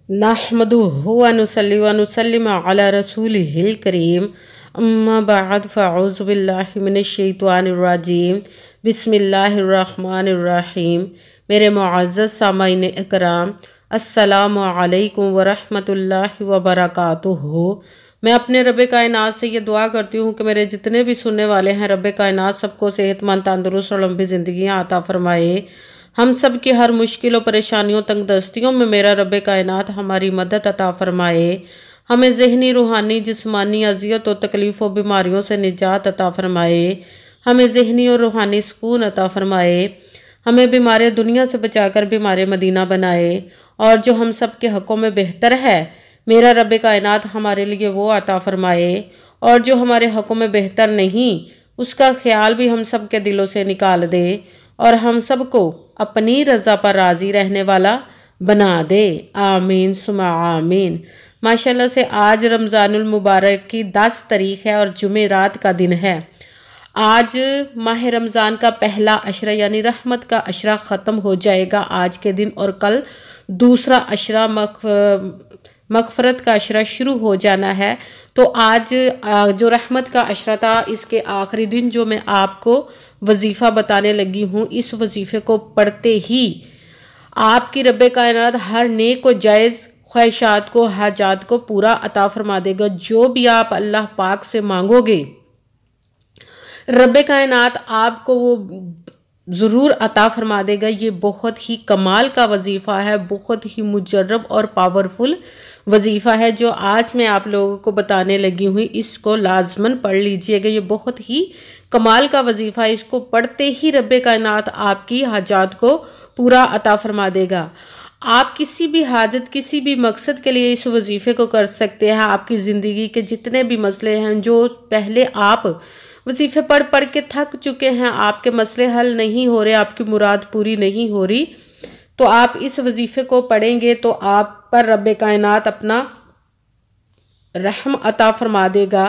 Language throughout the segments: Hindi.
नहमदुहु व नुसल्ली व नुसल्लिम अला रसूलिहिल करीम अम्मा बाद फ़अऊज़ु बिल्लाहि मिनश शैतानिर रजीम बिस्मिल्लाहिर रहमानिर रहीम। मेरे मुअज़्ज़ज़ सामाईन इकराम, अस्सलामु अलैकुम व रहमतुल्लाहि व बरकातुहू। मैं अपने रब कायनात से ये दुआ करती हूँ कि मेरे जितने भी सुनने वाले हैं, रब कायनात सबको सेहतमंद, तंदुरुस्त और लंबी ज़िंदगियाँ अता फ़रमाए। हम सब की हर मुश्किल और परेशानियों, तंगदस्तियों में मेरा रब कायनात हमारी मदद अता फ़रमाए। हमें ज़हनी, रूहानी, जिस्मानी अज़ियत और तकलीफ़ और बीमारियों से निजात अता फ़रमाए। हमें ज़हनी और रूहानी सुकून अता फ़रमाए। हमें बीमार दुनिया से बचाकर बीमार मदीना बनाए। और जो हम सब के हक़ों में बेहतर है, मेरा रब कायनात हमारे लिए वो अता फ़रमाए। और जो हमारे हक़ों में बेहतर नहीं, उसका ख्याल भी हम सब के दिलों से निकाल दे और हम सब को अपनी रज़ा पर राज़ी रहने वाला बना दे। आमीन सुमा आमीन। माशाल्लाह से आज रमज़ानुल मुबारक की 10 तारीख़ है और जुमेरात का दिन है। आज माह रमज़ान का पहला अशरा यानी रहमत का अशरा ख़त्म हो जाएगा आज के दिन, और कल दूसरा अशरा मग़फ़रत का अशरा शुरू हो जाना है। तो आज जो रहमत का अशरा था, इसके आखिरी दिन जो मैं आपको वजीफ़ा बताने लगी हूँ, इस वजीफ़े को पढ़ते ही आपकी रब कायनात हर नेक व जायज़ ख्वाहिशात को, हाजात को पूरा अता फरमा देगा। जो भी आप अल्लाह पाक से मांगोगे, रब कायनात आपको वो ज़रूर अता फरमा देगा। ये बहुत ही कमाल का वजीफ़ा है, बहुत ही मुजर्रब और पावरफुल वजीफ़ा है जो आज मैं आप लोगों को बताने लगी हुई। इसको लाजमन पढ़ लीजिएगा, ये बहुत ही कमाल का वजीफ़ा है। इसको पढ़ते ही रब कायनात आपकी हाजात को पूरा अता फरमा देगा। आप किसी भी हाजत, किसी भी मकसद के लिए इस वजीफ़े को कर सकते हैं। आपकी ज़िंदगी के जितने भी मसले हैं, जो पहले आप वजीफ़े पढ़ पढ़ के थक चुके हैं, आपके मसले हल नहीं हो रहे, आपकी मुराद पूरी नहीं हो रही, तो आप इस वजीफ़े को पढ़ेंगे तो आप पर रब कायनात अपना रहम अता फरमा देगा,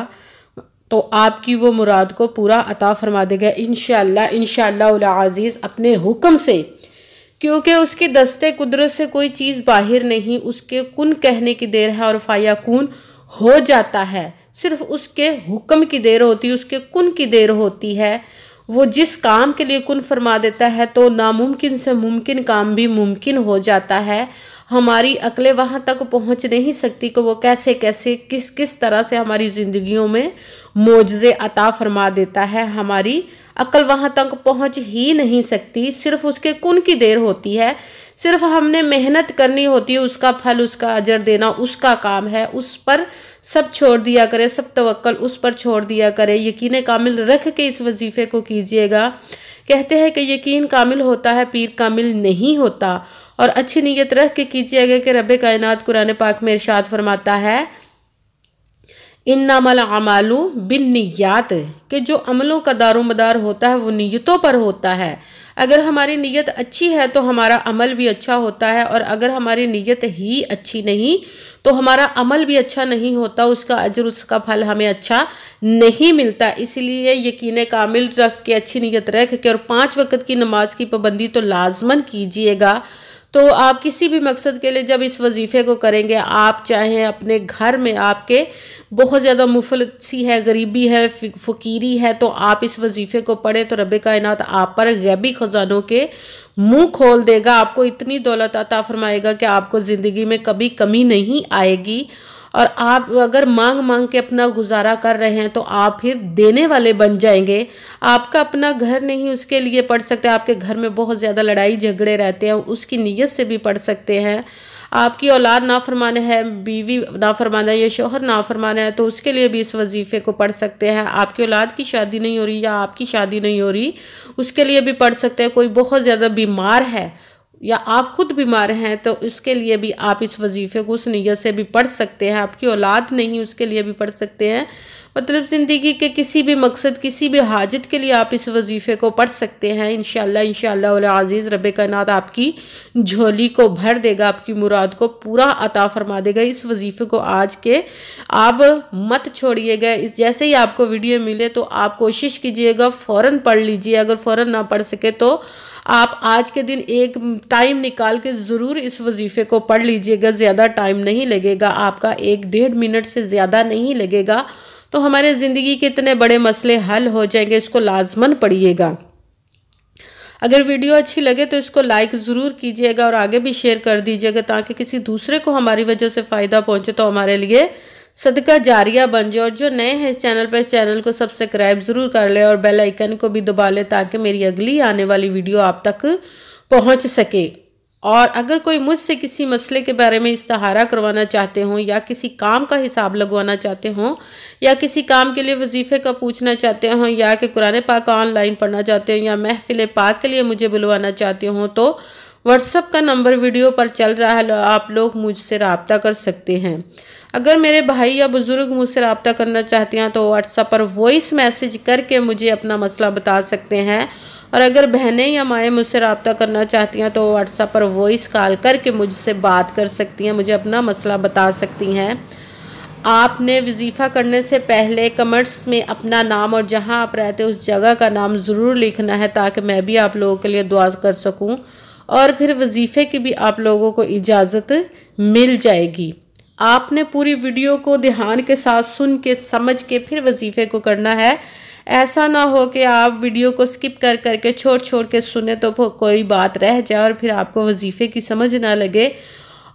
तो आपकी वो मुराद को पूरा अता फरमा देगा इंशाअल्लाह उल अज़ीज़ अपने हुक्म से। क्योंकि उसकी दस्ते कुदरत से कोई चीज़ बाहर नहीं, उसके कुन कहने की देर है और फायाकून हो जाता है। सिर्फ उसके हुक्म की देर होती है, उसके कुन की देर होती है। वो जिस काम के लिए कुन फरमा देता है तो नामुमकिन से मुमकिन काम भी मुमकिन हो जाता है। हमारी अक्लें वहाँ तक पहुँच नहीं सकती कि वो कैसे कैसे किस किस तरह से हमारी ज़िंदगियों में मोजज़े अता फरमा देता है। हमारी अक्ल वहाँ तक पहुँच ही नहीं सकती, सिर्फ उसके कुन की देर होती है। सिर्फ हमने मेहनत करनी होती है, उसका फल, उसका अजर देना उसका काम है। उस पर सब छोड़ दिया करे, सब तवक्कल उस पर छोड़ दिया करे। यकीन कामिल रख के इस वजीफ़े को कीजिएगा। कहते हैं कि यकीन कामिल होता है, पीर कामिल नहीं होता। और अच्छी नीयत रख के कीजिएगा कि रब कायनात कुरान पाक में इरशाद फरमाता है, इन्नमल अमालु बिन्नियात, कि जो अमलों का दारोमदार होता है वो नीयतों पर होता है। अगर हमारी नीयत अच्छी है तो हमारा अमल भी अच्छा होता है, और अगर हमारी नीयत ही अच्छी नहीं तो हमारा अमल भी अच्छा नहीं होता, उसका अजर, उसका फल हमें अच्छा नहीं मिलता। इसलिए यकीन कामिल रख के, अच्छी नीयत रख के, और 5 वक्त की नमाज की पाबंदी तो लाजमन कीजिएगा। तो आप किसी भी मकसद के लिए जब इस वजीफ़े को करेंगे, आप चाहें अपने घर में आपके बहुत ज़्यादा मुफलसी है, गरीबी है, फ़कीरी है, तो आप इस वजीफ़े को पढ़ें तो रब कायनात आप पर गैबी ख़जानों के मुंह खोल देगा। आपको इतनी दौलत अता फरमाएगा कि आपको ज़िंदगी में कभी कमी नहीं आएगी। और आप अगर मांग मांग के अपना गुजारा कर रहे हैं तो आप फिर देने वाले बन जाएंगे। आपका अपना घर नहीं, उसके लिए पढ़ सकते हैं। आपके घर में बहुत ज़्यादा लड़ाई झगड़े रहते हैं, उसकी नीयत से भी पढ़ सकते हैं। आपकी औलाद नाफरमान है, बीवी नाफरमान है या शोहर नाफरमान है, तो उसके लिए भी इस वजीफ़े को पढ़ सकते हैं। आपकी औलाद की शादी नहीं हो रही या आपकी शादी नहीं हो रही, उसके लिए भी पढ़ सकते हैं। कोई बहुत ज़्यादा बीमार है या आप खुद बीमार हैं तो उसके लिए भी आप इस वजीफ़े को उस नीयत से भी पढ़ सकते हैं। आपकी औलाद नहीं, उसके लिए भी पढ़ सकते हैं। मतलब ज़िंदगी के किसी भी मकसद, किसी भी हाजत के लिए आप इस वजीफ़े को पढ़ सकते हैं। इंशाअल्लाह उल अज़ीज़ रब कायनात आपकी झोली को भर देगा, आपकी मुराद को पूरा अता फरमा देगा। इस वजीफ़े को आज के आप मत छोड़िएगा। जैसे ही आपको वीडियो मिले तो आप कोशिश कीजिएगा फ़ौरन पढ़ लीजिए। अगर फ़ौरन ना पढ़ सके तो आप आज के दिन एक टाइम निकाल के ज़रूर इस वजीफ़े को पढ़ लीजिएगा। ज़्यादा टाइम नहीं लगेगा आपका, 1-1.5 मिनट से ज़्यादा नहीं लगेगा। तो हमारे ज़िंदगी के इतने बड़े मसले हल हो जाएंगे। इसको लाजमन पढ़िएगा। अगर वीडियो अच्छी लगे तो इसको लाइक ज़रूर कीजिएगा और आगे भी शेयर कर दीजिएगा, ताकि किसी दूसरे को हमारी वजह से फ़ायदा पहुंचे तो हमारे लिए सदका जारिया बन जाए। और जो नए हैं इस चैनल पर, चैनल को सब्सक्राइब ज़रूर कर ले और बेल आइकन को भी दबा ले, ताकि मेरी अगली आने वाली वीडियो आप तक पहुंच सके। और अगर कोई मुझसे किसी मसले के बारे में इस्तिहारा करवाना चाहते हों, या किसी काम का हिसाब लगवाना चाहते हों, या किसी काम के लिए वजीफ़े का पूछना चाहते हों, या कि कुरान पाक ऑनलाइन पढ़ना चाहते हो, या महफिल पाक के लिए मुझे बुलवाना चाहते हों, तो व्हाट्सएप का नंबर वीडियो पर चल रहा है, आप लोग मुझसे रब्ता कर सकते हैं। अगर मेरे भाई या बुज़ुर्ग मुझसे रब्ता करना चाहते हैं तो व्हाट्सएप पर वॉइस मैसेज करके मुझे अपना मसला बता सकते हैं। और अगर बहनें या माएँ मुझसे रब्ता करना चाहती हैं तो व्हाट्सएप पर वॉइस कॉल करके मुझसे बात कर सकती हैं, मुझे अपना मसला बता सकती हैं। आपने वजीफ़ा करने से पहले कमेंट्स में अपना नाम और जहां आप रहते हैं उस जगह का नाम ज़रूर लिखना है, ताकि मैं भी आप लोगों के लिए दुआ कर सकूं। और फिर वजीफ़े की भी आप लोगों को इजाज़त मिल जाएगी। आपने पूरी वीडियो को ध्यान के साथ सुन के समझ के फिर वजीफ़े को करना है। ऐसा ना हो कि आप वीडियो को स्किप कर करके छोड़ के सुने तो कोई बात रह जाए और फिर आपको वजीफ़े की समझ ना लगे।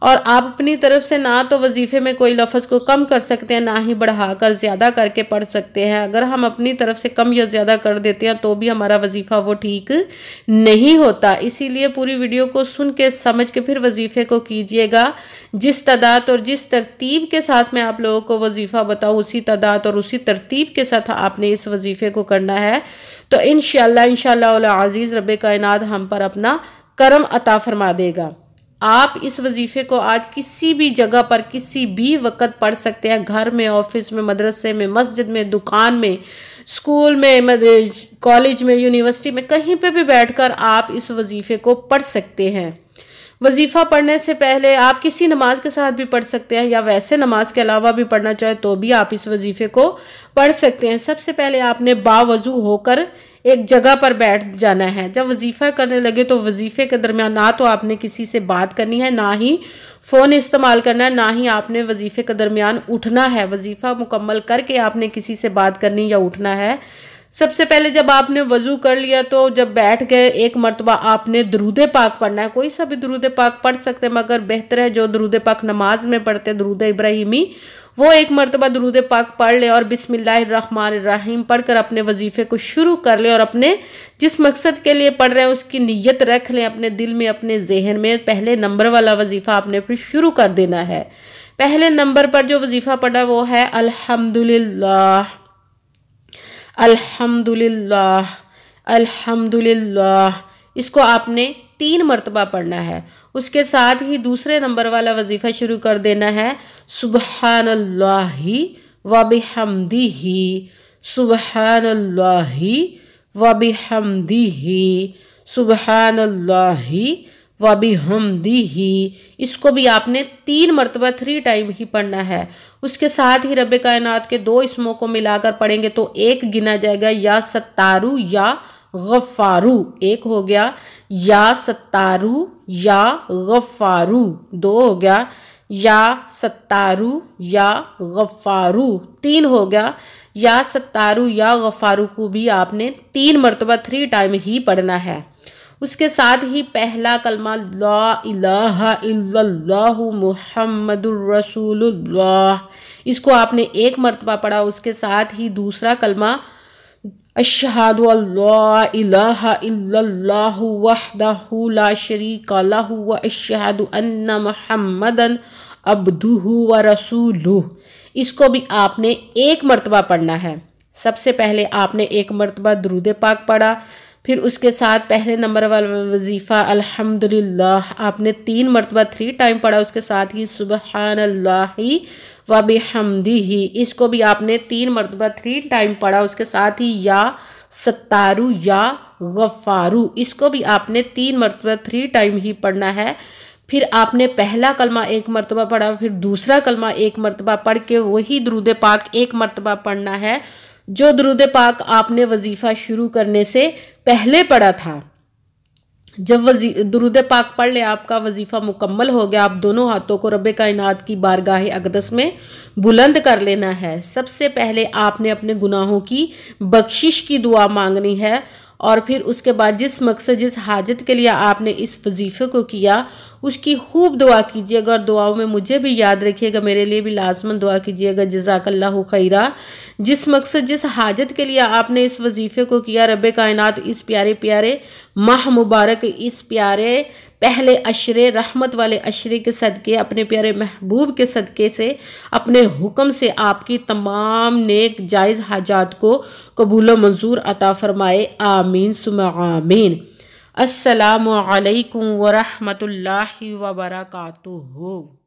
और आप अपनी तरफ से ना तो वजीफ़े में कोई लफ्ज़ को कम कर सकते हैं, ना ही बढ़ाकर ज़्यादा करके पढ़ सकते हैं। अगर हम अपनी तरफ से कम या ज़्यादा कर देते हैं तो भी हमारा वजीफ़ा वो ठीक नहीं होता। इसीलिए पूरी वीडियो को सुन के समझ के फिर वजीफ़े को कीजिएगा। जिस तादाद और जिस तरतीब के साथ मैं आप लोगों को वजीफ़ा बताऊँ, उसी तादाद और उसी तरतीब के साथ आपने इस वजीफ़े को करना है। तो इंशाअल्लाह अज़ीज़ रब्बे कायनात हम पर अपना करम अता फरमा देगा। आप इस वजीफ़े को आज किसी भी जगह पर किसी भी वक़्त पढ़ सकते हैं। घर में, ऑफिस में, मदरसे में, मस्जिद में, दुकान में, स्कूल में, कॉलेज में, यूनिवर्सिटी में, कहीं पे भी बैठकर आप इस वजीफ़े को पढ़ सकते हैं। वजीफ़ा पढ़ने से पहले आप किसी नमाज के साथ भी पढ़ सकते हैं, या वैसे नमाज के अलावा भी पढ़ना चाहे तो भी आप इस वजीफ़े को पढ़ सकते हैं। सबसे पहले आपने बावजू होकर एक जगह पर बैठ जाना है। जब वजीफ़ा करने लगे तो वजीफ़े के दरमियान ना तो आपने किसी से बात करनी है, ना ही फ़ोन इस्तेमाल करना है, ना ही आपने वजीफ़े के दरमियान उठना है। वजीफ़ा मुकम्मल करके आपने किसी से बात करनी या उठना है। सबसे पहले जब आपने वज़ू कर लिया तो जब बैठ गए एक मरतबा आपने दरूद पाक पढ़ना है। कोई सा भी दरूद पाक पढ़ सकते हैं, मगर बेहतर है जो दरूद पाक नमाज में पढ़ते हैं, दरूद इब्राहिमी, वो एक मरतबा दरूद पाक पढ़ ले और बिस्मिल्लाहिर्रहमानिर्रहीम पढ़कर अपने वजीफ़े को शुरू कर ले। और अपने जिस मकसद के लिए पढ़ रहे हैं उसकी नीयत रख लें अपने दिल में, अपने जहन में। पहले नंबर वाला वजीफ़ा आपने फिर शुरू कर देना है। पहले नंबर पर जो वजीफ़ा पढ़ा वो है अल्हम्दुलिल्लाह, अल्हम्दुलिल्लाह, अल्हम्दुलिल्लाह। इसको आपने 3 मरतबा पढ़ना है। उसके साथ ही दूसरे नंबर वाला वजीफ़ा शुरू कर देना है सुबहानल्लाहि व बिहम्दिही, सुबहानल्लाहि व बिहम्दिही, सुबहानल्लाहि व बिहम्दिही। इसको भी आपने 3 मरतबा 3 टाइम ही पढ़ना है। उसके साथ ही रब्बे कायनात के 2 इसमों को मिलाकर पढ़ेंगे तो 1 गिना जाएगा, या सत्तारू या गफ़ारू। 1 हो गया, या सत्तारू या गफ़ारू। 2 हो गया, या सत्तारू या गफ़ारू। 3 हो गया, या सत्तारू या गफ़ारू को भी आपने 3 मरतबा 3 टाइम ही पढ़ना है। उसके साथ ही पहला कलमा ला इलाहा इल्लल्लाहु मुहम्मदुर रसूलुल्लाह, इसको आपने 1 मरतबा पढ़ा। उसके साथ ही दूसरा कलमा अशहदु अल्ला इलाहा इल्लल्लाहु वहदहु ला शरीका लहु व अशहदु अन्ना मुहम्मदन अब्दुहु व रसूलुहु, इसको भी आपने 1 मरतबा पढ़ना है। सबसे पहले आपने 1 मरतबा दरूद पाक पढ़ा, फिर उसके साथ पहले नंबर वाला वजीफ़ा अल्हम्दुलिल्लाह आपने 3 मरतबा 3 टाइम पढ़ा। उसके साथ ही सुबहानल्लाहि व बिहम्दिही, इसको भी आपने 3 मरतबा 3 टाइम पढ़ा। उसके साथ ही या सत्तारू या गफ़ारू, इसको भी आपने 3 मरतबा 3 टाइम ही पढ़ना है। फिर आपने पहला कलमा 1 मरतबा पढ़ा, फिर दूसरा कलमा 1 मरतबा पढ़ के वही दरूद पाक 1 मरतबा पढ़ना है जो दरूद पाक आपने वजीफ़ा शुरू करने से पहले पढ़ा था। जब दुरूद पाक पढ़ ले, आपका वजीफ़ा मुकम्मल हो गया, आप दोनों हाथों को रब्बे कायनात की बारगाह अक़दस में बुलंद कर लेना है। सबसे पहले आपने अपने गुनाहों की बख्शिश की दुआ मांगनी है और फिर उसके बाद जिस मकसद जिस हाजत के लिए आपने इस वजीफ़े को किया उसकी खूब दुआ कीजिएगा और दुआओं में मुझे भी याद रखिएगा, मेरे लिए भी लाजमन दुआ कीजिएगा। जज़ाकल्लाहु खैरा। जिस मकसद जिस हाजत के लिए आपने इस वजीफ़े को किया, रब्बे कायनात इस प्यारे प्यारे माह मुबारक, इस प्यारे पहले अशरे रहमत वाले अशरे के सदक़े, अपने प्यारे महबूब के सदक़े से, अपने हुक्म से आपकी तमाम नेक जायज़ हाजात को कबूल मंजूर अता फ़रमाए। आमीन सुम्मा आमीन। अस्सलामु अलैकुम व रहमतुल्लाहि व बरकातुहू।